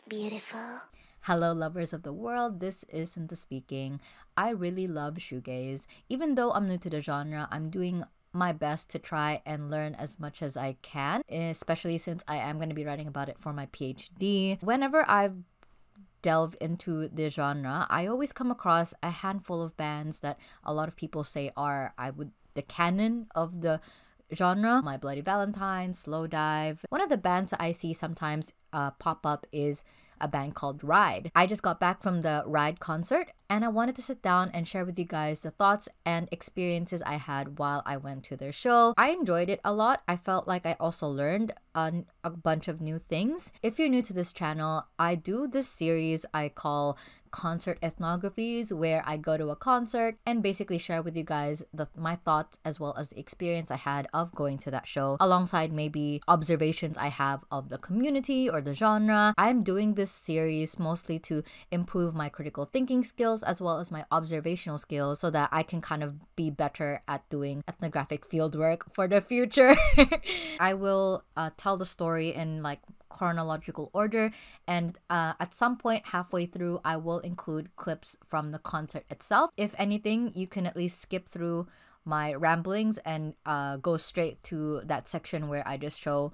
Beautiful. Hello, lovers of the world. This is Cinta speaking. I really love shoegaze. Even though I'm new to the genre, I'm doing my best to try and learn as much as I can, especially since I am going to be writing about it for my PhD. Whenever I've delved into the genre, I always come across a handful of bands that a lot of people say are, the canon of the genre. My Bloody Valentine, Slow Dive. One of the bands that I see sometimes pop up is a band called Ride. I just got back from the Ride concert and I wanted to sit down and share with you guys the thoughts and experiences I had while I went to their show. I enjoyed it a lot. I felt like I also learned a bunch of new things. If you're new to this channel, I do this series I call concert ethnographies, where I go to a concert and basically share with you guys my thoughts as well as the experience I had of going to that show, alongside maybe observations I have of the community or the genre. I'm doing this series mostly to improve my critical thinking skills as well as my observational skills, so that I can kind of be better at doing ethnographic fieldwork for the future. I will tell the story in like chronological order, and at some point halfway through I will include clips from the concert itself. If anything, you can at least skip through my ramblings and go straight to that section where I just show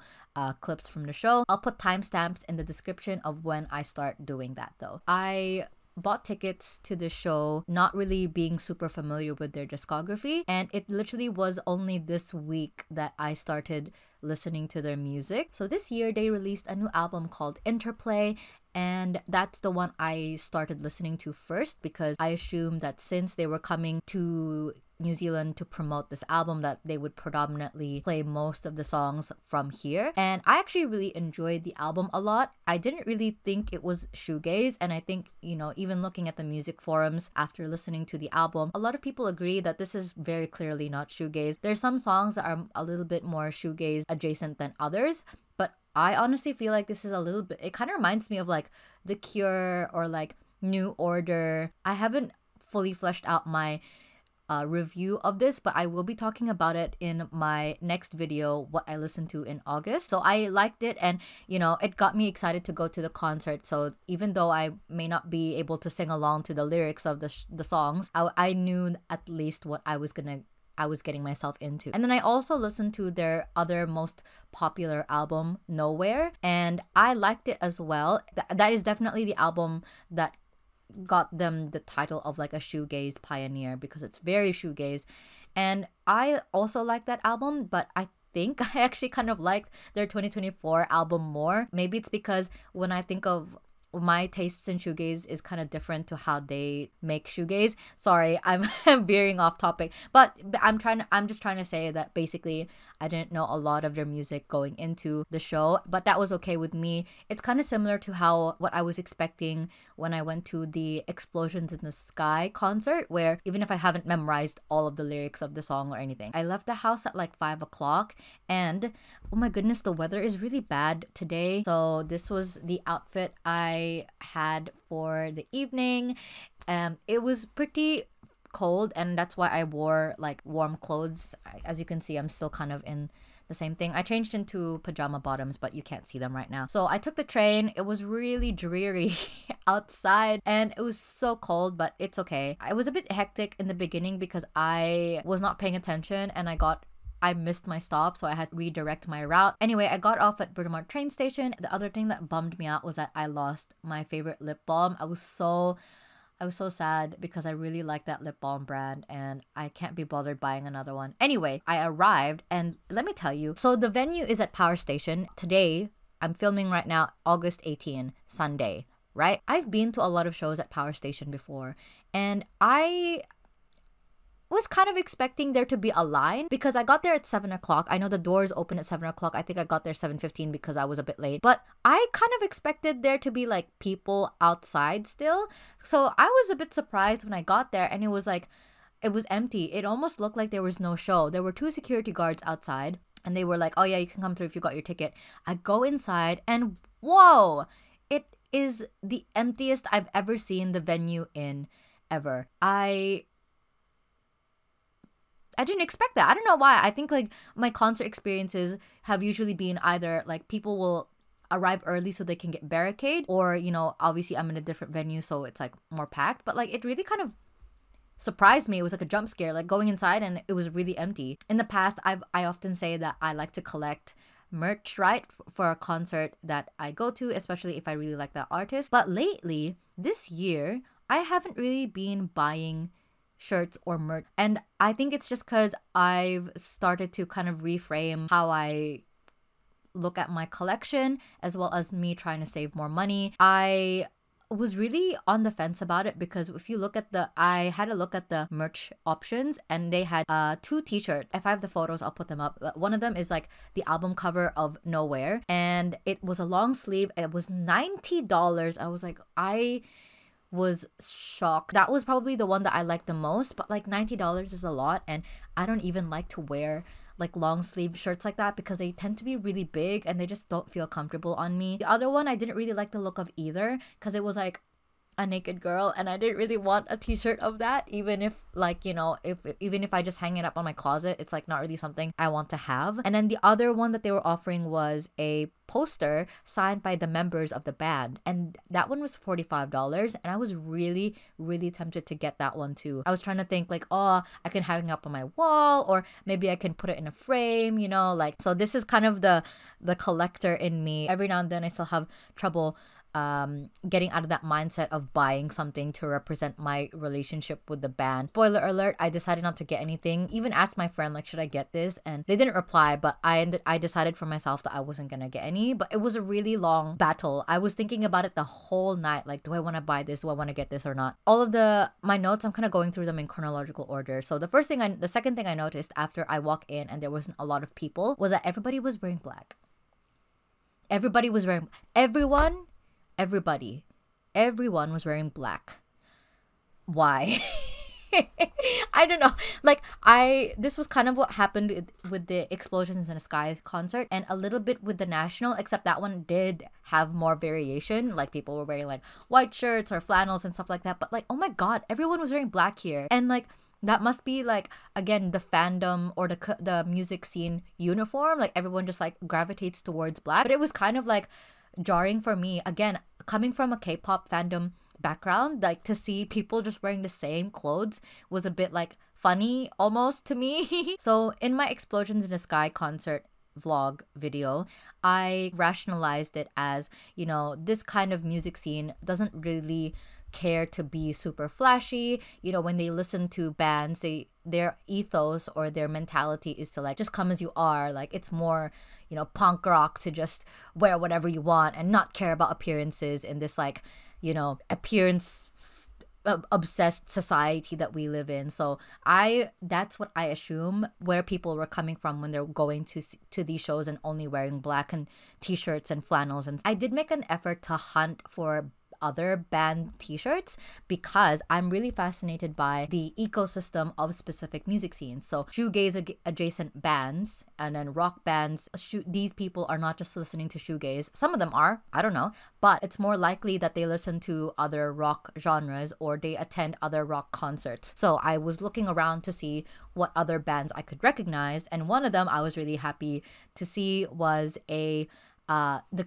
clips from the show. I'll put timestamps in the description of when I start doing that though. I bought tickets to the show not really being super familiar with their discography, and it literally was only this week that I started listening to their music. So this year they released a new album called Interplay, and that's the one I started listening to first, because I assumed that since they were coming to New Zealand to promote this album, that they would predominantly play most of the songs from here. And I actually really enjoyed the album a lot. I didn't really think it was shoegaze, and I think, you know, even looking at the music forums after listening to the album, a lot of people agree that this is very clearly not shoegaze. There's some songs that are a little bit more shoegaze adjacent than others, but I honestly feel like this is a little bit, it kind of reminds me of like The Cure or like New Order. I haven't fully fleshed out my review of this, but I will be talking about it in my next video, what I listened to in August. So I liked it, and you know, it got me excited to go to the concert. So even though I may not be able to sing along to the lyrics of the songs, I knew at least what I was getting myself into. And then I also listened to their other most popular album, Nowhere, and I liked it as well. That is definitely the album that got them the title of like a shoegaze pioneer, because it's very shoegaze. And I also like that album, but I think I actually kind of liked their 2024 album more. Maybe it's because when I think of my tastes in shoegaze is kind of different to how they make shoegaze. Sorry, I'm veering off topic, but I'm just trying to say that basically I didn't know a lot of their music going into the show, but that was okay with me. It's kind of similar to how what I was expecting when I went to the Explosions in the Sky concert, where even if I haven't memorized all of the lyrics of the song or anything, I left the house at like 5 o'clock, and oh my goodness, the weather is really bad today. So this was the outfit I had for the evening. It was pretty cold, and that's why I wore like warm clothes. As you can see, I'm still kind of in the same thing. I changed into pajama bottoms, but you can't see them right now. So I took the train. It was really dreary outside and it was so cold, but it's okay. It was a bit hectic in the beginning because I was not paying attention and I missed my stop, so I had to redirect my route. Anyway, I got off at Britomart train station. The other thing that bummed me out was that I lost my favorite lip balm. I was so sad because I really like that lip balm brand and I can't be bothered buying another one. Anyway, I arrived, and let me tell you, so the venue is at Power Station. Today, I'm filming right now, August 18, Sunday, right? I've been to a lot of shows at Power Station before, and I was kind of expecting there to be a line because I got there at 7 o'clock. I know the doors open at 7 o'clock. I think I got there 7:15 because I was a bit late. But I kind of expected there to be like people outside still. So I was a bit surprised when I got there and it was empty. It almost looked like there was no show. There were 2 security guards outside and they were like, oh yeah, you can come through if you got your ticket. I go inside and whoa, it is the emptiest I've ever seen the venue in ever. I didn't expect that. I don't know why. I think like my concert experiences have usually been either like people will arrive early so they can get barricade, or you know, obviously I'm in a different venue so it's like more packed. But like it really kind of surprised me. It was like a jump scare, like going inside and it was really empty. In the past, I often say that I like to collect merch, right, for a concert that I go to, especially if I really like that artist. But lately, this year, I haven't really been buying shirts or merch, and I think it's just because I've started to kind of reframe how I look at my collection, as well as me trying to save more money. I was really on the fence about it because if you look at I had a look at the merch options, and they had 2 t-shirts. If I have the photos, I'll put them up. But one of them is like the album cover of Nowhere, and it was a long sleeve. It was $90. I was like, I was shocked. That was probably the one that I liked the most, but like $90 is a lot, and I don't even like to wear like long sleeve shirts like that because they tend to be really big and they just don't feel comfortable on me. The other one, I didn't really like the look of either because it was like a naked girl, and I didn't really want a t-shirt of that, even if like, you know, even if I just hang it up on my closet, it's like not really something I want to have. And then the other one that they were offering was a poster signed by the members of the band, and that one was $45, and I was really tempted to get that one too. I was trying to think like, oh, I can hang it up on my wall, or maybe I can put it in a frame, you know, like. So this is kind of the collector in me. Every now and then I still have trouble getting out of that mindset of buying something to represent my relationship with the band. Spoiler alert, I decided not to get anything. Even asked my friend like, should I get this, and they didn't reply, but I decided for myself that I wasn't gonna get any. But it was a really long battle. I was thinking about it the whole night, like, do I want to buy this, do I want to get this or not? All of my notes, I'm kind of going through them in chronological order. So the second thing I noticed after I walked in and there wasn't a lot of people was that everybody was wearing black. Everybody was wearing Everyone was wearing black. Why? I don't know. Like, this was kind of what happened with the Explosions in the Sky concert, and a little bit with the National, except that one did have more variation. Like, people were wearing like white shirts or flannels and stuff like that. But like, oh my god, everyone was wearing black here. And like, that must be like, again, the fandom or the music scene uniform. Like, everyone just like gravitates towards black. But it was kind of like jarring for me, again, coming from a K-pop fandom background, like to see people just wearing the same clothes was a bit like funny almost to me. So in my Explosions in the Sky concert vlog video, I rationalized it as, you know, this kind of music scene doesn't really care to be super flashy. You know, when they listen to bands, their ethos or their mentality is to like just come as you are. Like, it's more, you know, punk rock to just wear whatever you want and not care about appearances in this like, you know, appearance obsessed society that we live in. So that's what I assume where people were coming from when they're going to these shows and only wearing black and t-shirts and flannels. And I did make an effort to hunt for other band t-shirts because I'm really fascinated by the ecosystem of specific music scenes. So shoegaze adjacent bands and then rock bands, these people are not just listening to shoegaze. Some of them are, I don't know, but it's more likely that they listen to other rock genres or they attend other rock concerts. So I was looking around to see what other bands I could recognize, and one of them I was really happy to see was the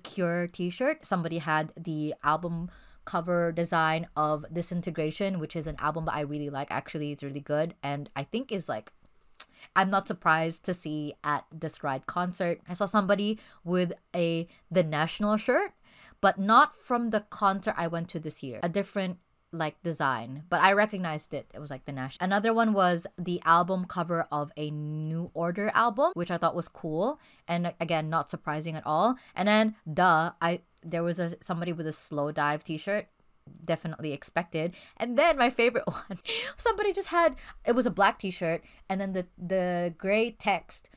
Cure t-shirt. Somebody had the album cover design of Disintegration, which is an album that I really like. Actually, it's really good, and I think is like, I'm not surprised to see at this Ride concert. I saw somebody with the National shirt, but not from the concert I went to this year. A different like design, but I recognized it. It was like the National. Another one was the album cover of a New Order album, which I thought was cool, and again, not surprising at all. And then there was somebody with a Slow Dive t-shirt, definitely expected. And then my favorite one, somebody just had, it was a black t-shirt and then the gray text,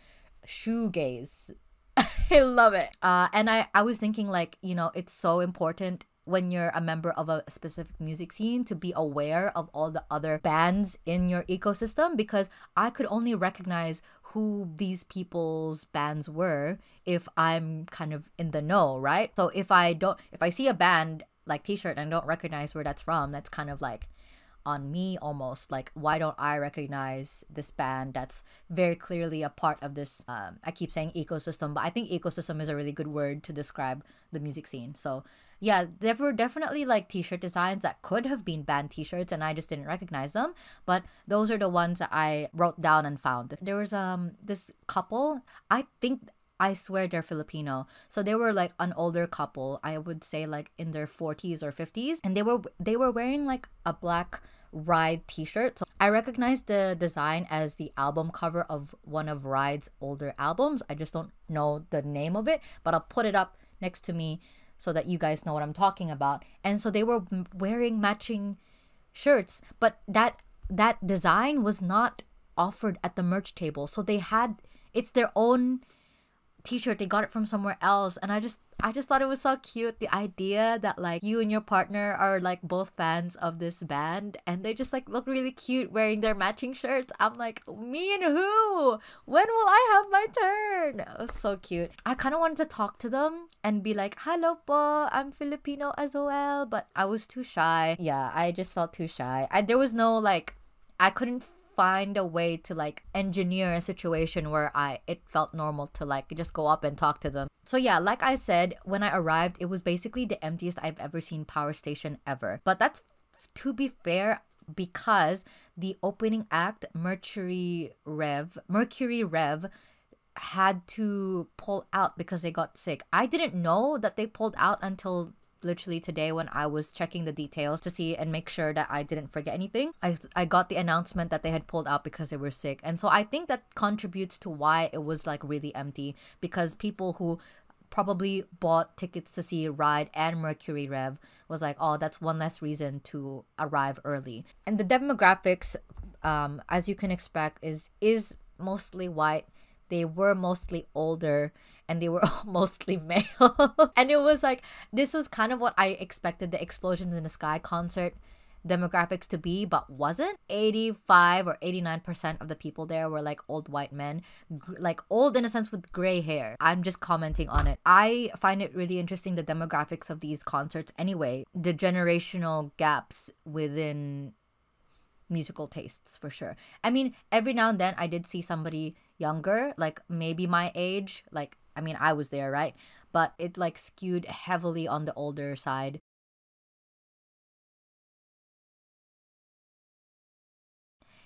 shoegaze. I love it. And I was thinking like, you know, it's so important when you're a member of a specific music scene to be aware of all the other bands in your ecosystem, because I could only recognize who these people's bands were if I'm kind of in the know, right? So if I see a band like t-shirt and don't recognize where that's from, that's kind of like on me almost. Like, why don't I recognize this band that's very clearly a part of this, I keep saying ecosystem, but I think ecosystem is a really good word to describe the music scene. So yeah, there were definitely like t-shirt designs that could have been band t-shirts and I just didn't recognize them, but those are the ones that I wrote down and found. There was this couple, I swear they're Filipino. So they were like an older couple. I would say like in their 40s or 50s, and they were wearing like a black Ride t-shirt. So I recognize the design as the album cover of one of Ride's older albums. I just don't know the name of it, but I'll put it up next to me so that you guys know what I'm talking about. And so they were wearing matching shirts, but that design was not offered at the merch table. So it's their own t-shirt. They got it from somewhere else, and I just thought it was so cute, the idea that like you and your partner are like both fans of this band and they just like look really cute wearing their matching shirts. I'm like, me and who? When will I have my turn? It was so cute. I kind of wanted to talk to them and be like, hello po, I'm Filipino as well, but I was too shy. Yeah, I just felt too shy. There was no like, I couldn't find a way to like engineer a situation where it felt normal to like just go up and talk to them. So yeah, like I said, when I arrived, it was basically the emptiest I've ever seen Power Station ever. But that's to be fair, because the opening act, Mercury Rev, had to pull out because they got sick. I didn't know that they pulled out until literally today when I was checking the details to see and make sure that I didn't forget anything. I got the announcement that they had pulled out because they were sick. And so I think that contributes to why it was like really empty, because people who probably bought tickets to see Ride and Mercury Rev was like, oh, that's one less reason to arrive early. And the demographics, as you can expect, is mostly white. They were mostly older and they were mostly male. And it was like, this was kind of what I expected the Explosions in the Sky concert demographics to be, but wasn't. 85 or 89% of the people there were like old white men, like old in a sense with gray hair. I'm just commenting on it. I find it really interesting, the demographics of these concerts anyway, the generational gaps within musical tastes for sure. I mean, every now and then I did see somebody younger, like maybe my age, like, I mean, I was there, right? But it like skewed heavily on the older side.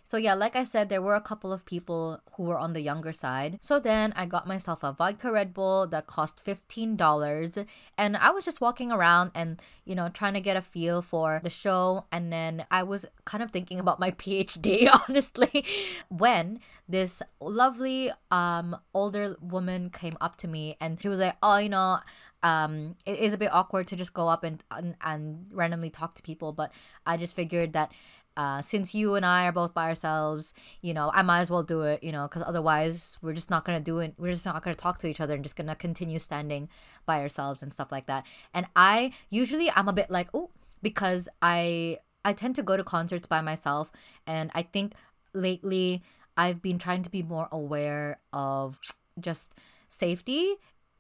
So yeah, like I said, there were a couple of people who were on the younger side. So then I got myself a vodka Red Bull that cost $15. And I was just walking around and, you know, trying to get a feel for the show. And then I was kind of thinking about my PhD, honestly, when this lovely older woman came up to me and she was like, oh, you know, it is a bit awkward to just go up and randomly talk to people, but I just figured that since you and I are both by ourselves, you know, I might as well do it, you know, because otherwise we're just not going to do it. We're just not going to talk to each other and just going to continue standing by ourselves and stuff like that. And I'm a bit like, oh, because I tend to go to concerts by myself. And I think lately I've been trying to be more aware of just safety,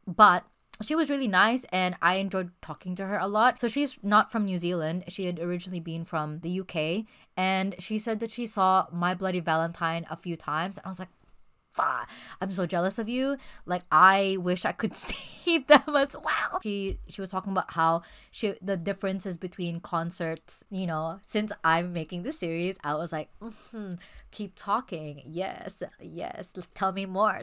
but she was really nice and I enjoyed talking to her a lot. So she's not from New Zealand. She had originally been from the UK, and she said that she saw My Bloody Valentine a few times. And I was like, I'm so jealous of you. Like, I wish I could see them as well. She was talking about how the differences between concerts, you know, since I'm making this series, I was like, keep talking. Yes, tell me more.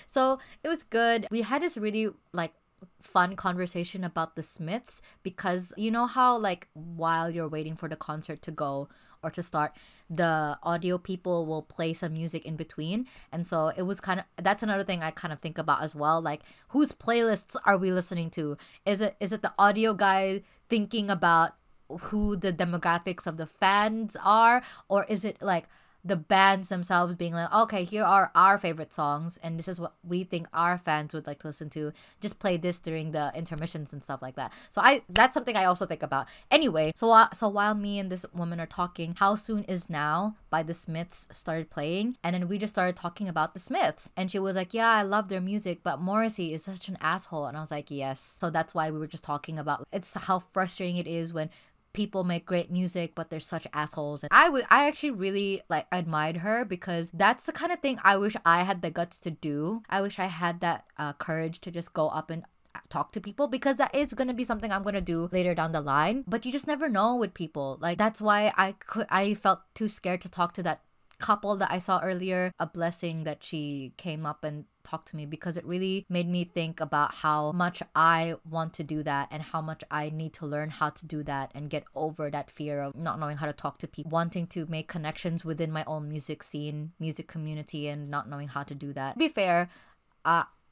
So it was good. We had this really like fun conversation about the Smiths, because you know how like while you're waiting for the concert to go or to start, the audio people will play some music in between. And so it was kind of, that's another thing I kind of think about as well, like whose playlists are we listening to? Is it the audio guy thinking about who the demographics of the fans are, or is it like the bands themselves being like, okay, here are our favorite songs and this is what we think our fans would like to listen to, just play this during the intermissions and stuff like that. So that's something I also think about. Anyway, so while me and this woman are talking, How Soon Is Now by the Smiths started playing, and then we just started talking about the Smiths, and she was like, yeah, I love their music, but Morrissey is such an asshole. And I was like, yes. So that's why we were just talking about, it's how frustrating it is when people make great music, but they're such assholes. And I actually really like admired her, because that's the kind of thing I wish I had the guts to do. I wish I had that courage to just go up and talk to people, because that is gonna be something I'm gonna do later down the line. But you just never know with people. Like, that's why I felt too scared to talk to that couple that I saw earlier. A blessing that she came up and talked to me, because it really made me think about how much I want to do that and how much I need to learn how to do that and get over that fear of not knowing how to talk to people, wanting to make connections within my own music scene, music community, and not knowing how to do that. To be fair,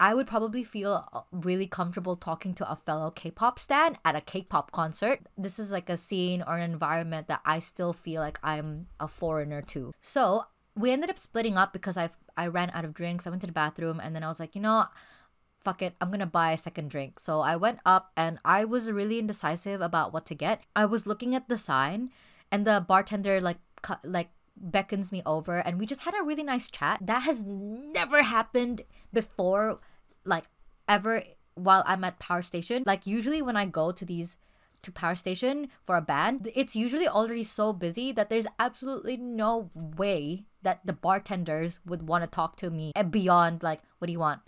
I would probably feel really comfortable talking to a fellow K-pop stan at a K-pop concert. This is like a scene or an environment that I still feel like I'm a foreigner to. So we ended up splitting up because I ran out of drinks. I went to the bathroom, and then I was like, you know, fuck it, I'm gonna buy a second drink. So I went up, and I was really indecisive about what to get. I was looking at the sign, and the bartender like beckons me over, and we just had a really nice chat. That has never happened before, like, ever, while I'm at Power Station. Like, usually when I go to Power Station for a band, it's usually already so busy that there's absolutely no way that the bartenders would want to talk to me and beyond like, what do you want?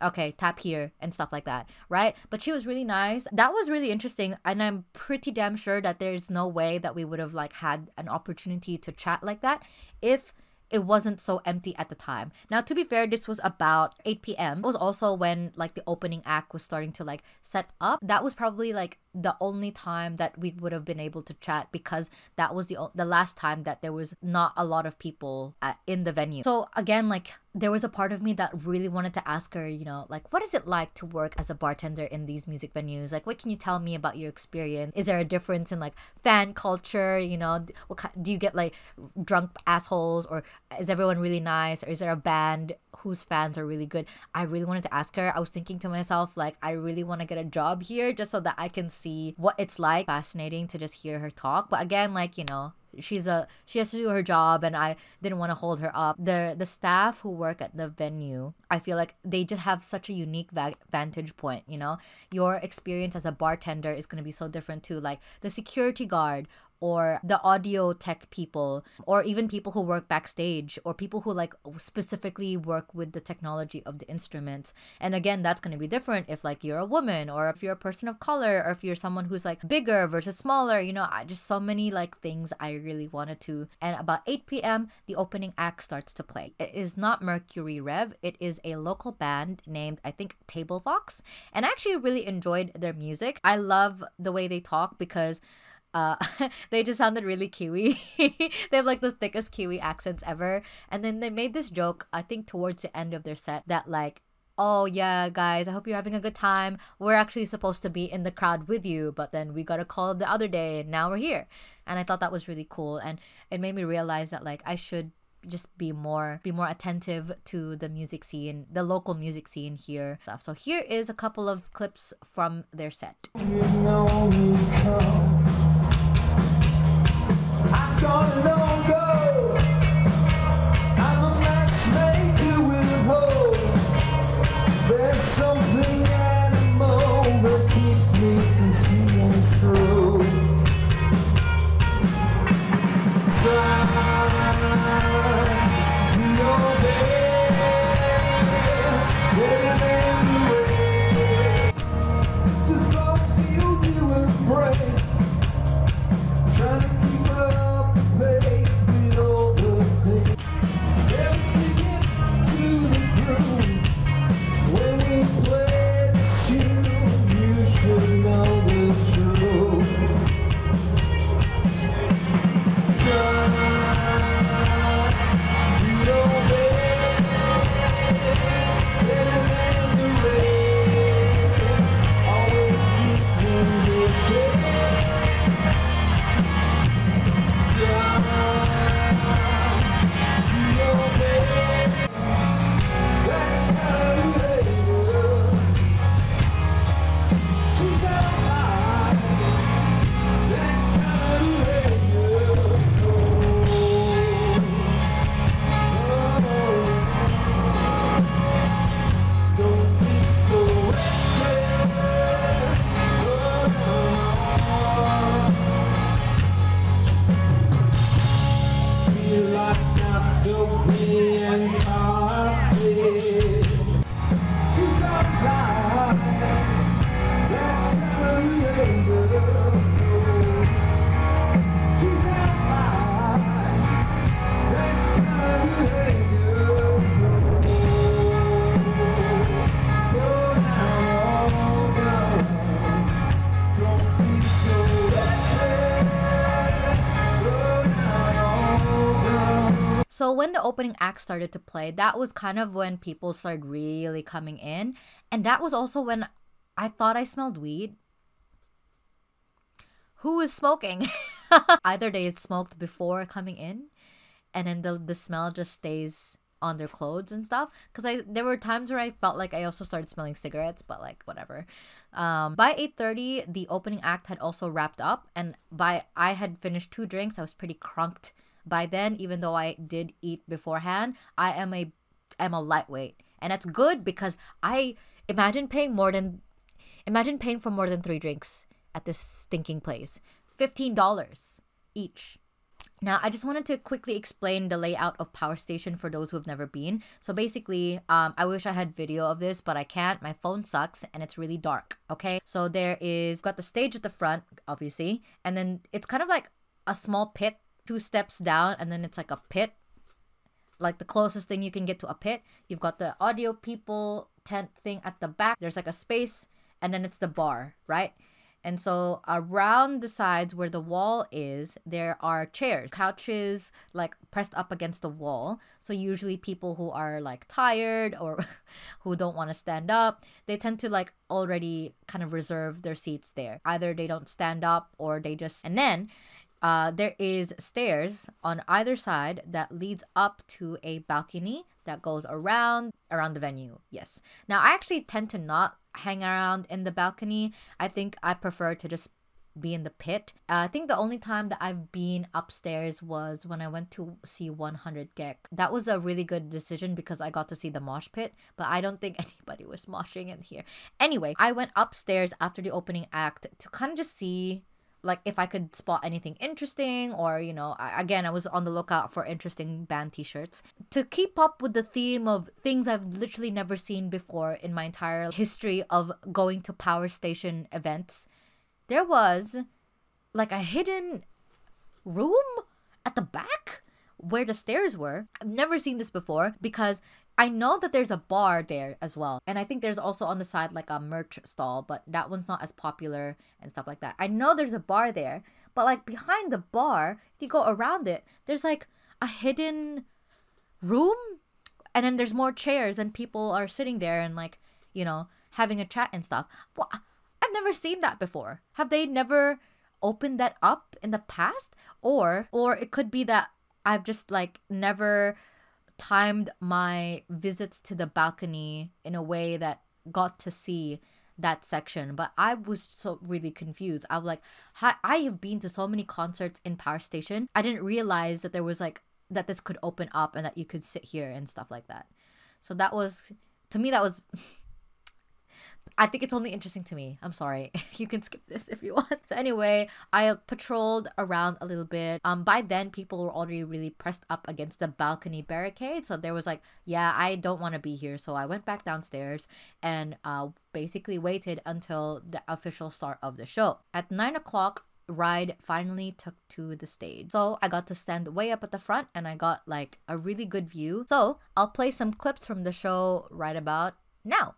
Okay, tap here and stuff like that, right? But she was really nice. That was really interesting, and I'm pretty damn sure that there's no way that we would have like had an opportunity to chat like that if it wasn't so empty at the time. Now, to be fair, this was about 8 p.m. It was also when like the opening act was starting to like set up. That was probably like the only time that we would have been able to chat, because that was the last time that there was not a lot of people in the venue. So again, like, there was a part of me that really wanted to ask her, you know, like, what is it like to work as a bartender in these music venues? Like, what can you tell me about your experience? Is there a difference in like fan culture? You know, do you get like drunk assholes, or is everyone really nice, or is there a band whose fans are really good? I really wanted to ask her. I was thinking to myself, like, I really want to get a job here just so that I can see what it's like. Fascinating to just hear her talk. But again, like, you know, she has to do her job, and I didn't want to hold her up. The staff who work at the venue, I feel like they just have such a unique vantage point. You know, your experience as a bartender is going to be so different to like the security guard, or the audio tech people, or even people who work backstage, or people who like specifically work with the technology of the instruments. And again, that's going to be different if like you're a woman, or if you're a person of color, or if you're someone who's like bigger versus smaller. You know, just so many like things I really wanted to. And about 8 p.m. the opening act starts to play. It is not Mercury Rev. It is a local band named, I think, Table Fox, and I actually really enjoyed their music. I love the way they talk, because they just sounded really Kiwi. They have like the thickest Kiwi accents ever. And then they made this joke, I think towards the end of their set, that like, oh yeah guys, I hope you're having a good time. We're actually supposed to be in the crowd with you, but then we got a call the other day and now we're here. And I thought that was really cool, and it made me realize that like I should just be more attentive to the music scene, the local music scene here. So here is a couple of clips from their set. You know you come. I started long ago. I'm a matchmaker with a hole. There's something animal that keeps me from seeing through. Try to your best, get it anyway. It's a false field you embrace. Trying to keep up the pace. So when the opening act started to play, that was kind of when people started really coming in. And that was also when I thought I smelled weed. Who was smoking? Either they had smoked before coming in, and then the smell just stays on their clothes and stuff. Because there were times where I felt like I also started smelling cigarettes, but like whatever. By 8:30, the opening act had also wrapped up, and I had finished 2 drinks. I was pretty crunked by then, even though I did eat beforehand. I am a lightweight, and that's good because I imagine paying for more than 3 drinks at this stinking place. $15 each. Now, I just wanted to quickly explain the layout of Power Station for those who have never been. So basically, I wish I had video of this, but I can't. My phone sucks and it's really dark, okay? So got the stage at the front, obviously, and then it's kind of like a small pit, 2 steps down, and then it's like a pit, like the closest thing you can get to a pit. You've got the audio people tent thing at the back. There's like a space, and then it's the bar, right? And so around the sides where the wall is, there are chairs, couches, like pressed up against the wall. So usually people who are like tired or who don't want to stand up, they tend to like already kind of reserve their seats there. Either they don't stand up or they just... And then there is stairs on either side that leads up to a balcony that goes around the venue. Yes. Now, I actually tend to not hang around in the balcony. I think I prefer to just be in the pit. I think the only time that I've been upstairs was when I went to see 100 Gek. That was a really good decision because I got to see the mosh pit, but I don't think anybody was moshing in here. Anyway, I went upstairs after the opening act to kind of just see like if I could spot anything interesting, or you know, I was on the lookout for interesting band t-shirts to keep up with the theme of things I've literally never seen before in my entire history of going to Power Station events. There was like a hidden room at the back where the stairs were. I've never seen this before because I know that there's a bar there as well. And I think there's also on the side like a merch stall, but that one's not as popular and stuff like that. I know there's a bar there, but like behind the bar, if you go around it, there's like a hidden room. And then there's more chairs and people are sitting there and like, you know, having a chat and stuff. Well, I've never seen that before. Have they never opened that up in the past? Or it could be that I've just like never timed my visits to the balcony in a way that got to see that section. But I was so really confused. I was like, I have been to so many concerts in Power Station. I didn't realize that there was like that this could open up and that you could sit here and stuff like that. So that was, to me, that was I think it's only interesting to me. I'm sorry. You can skip this if you want. So anyway, I patrolled around a little bit. By then, people were already really pressed up against the balcony barricade. So there was like, yeah, I don't want to be here. So I went back downstairs and basically waited until the official start of the show. At 9 o'clock, ride finally took to the stage. So I got to stand way up at the front and I got like a really good view. So I'll play some clips from the show right about now.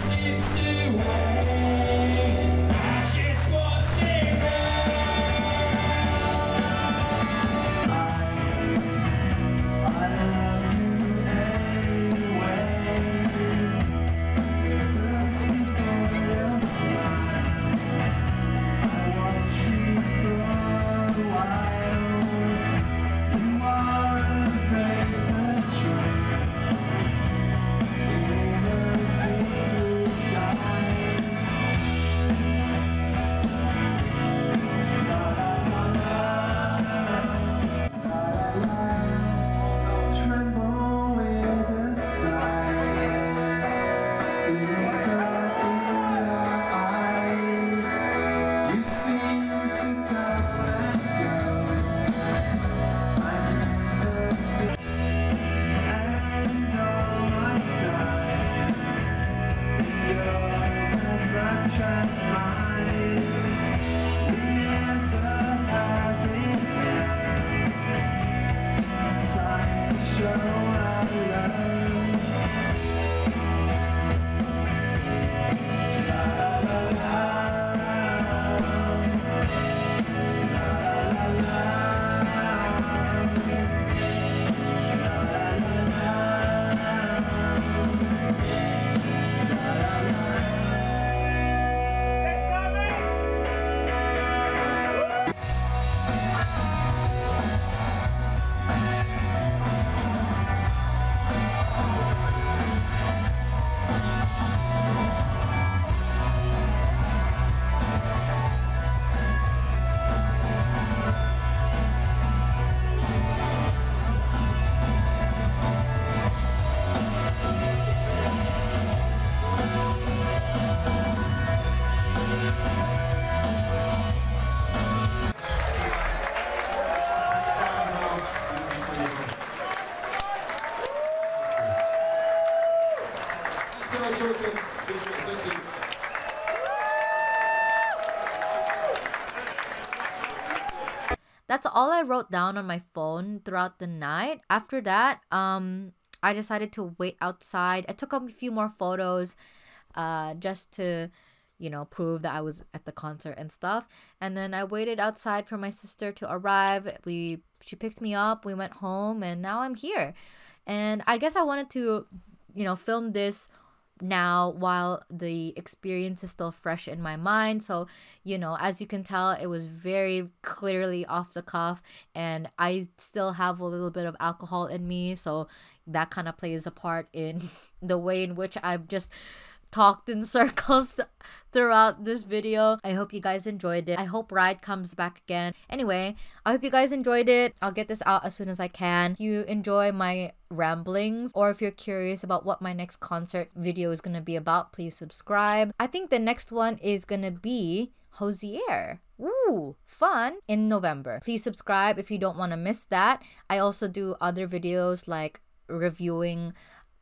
slips away. I just want to say I love you anyway. Thirsty for your smile. I watch you for a while. You are a vapor train in a deep blue sky. La la la la, la la la. Tremble with a sigh. Glitter in your eye. You seem to come and go. I'm in the sea, and all my time is yours as much as mine. We never have enough time to show our love. La la la la, la la That's all I wrote down on my phone throughout the night. After that, I decided to wait outside. I took a few more photos, just to, prove that I was at the concert and stuff. And then I waited outside for my sister to arrive. She picked me up. We went home, and now I'm here. And I guess I wanted to, film this now while the experience is still fresh in my mind. So, as you can tell, it was very clearly off the cuff, and I still have a little bit of alcohol in me, so that kind of plays a part in the way in which I've just talked in circles throughout this video. I hope you guys enjoyed it. I hope Ride comes back again. Anyway, I hope you guys enjoyed it. I'll get this out as soon as I can. If you enjoy my ramblings, or if you're curious about what my next concert video is gonna be about, please subscribe. I think the next one is gonna be Hosier. Ooh, fun, in November. Please subscribe if you don't want to miss that. I also do other videos like reviewing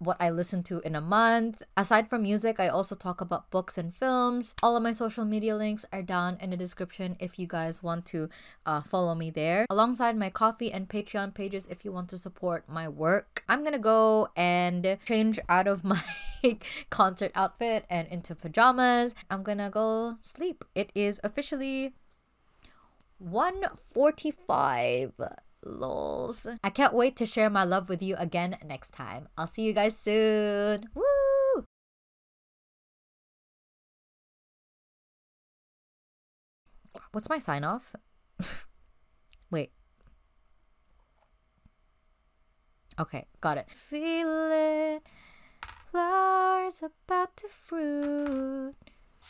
what I listen to in a month. Aside from music, I also talk about books and films. All of my social media links are down in the description if you guys want to follow me there, alongside my Ko-fi and Patreon pages if you want to support my work. I'm gonna go and change out of my concert outfit and into pajamas. I'm gonna go sleep. It is officially 1:45. Lols. I can't wait to share my love with you again next time. I'll see you guys soon. Woo! What's my sign off? Wait. Okay, got it. Feel it. Flowers about to fruit.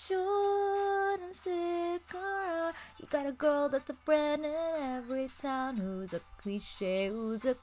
Short and sick around. You got a girl that's a friend in every town, who's a cliche, who's a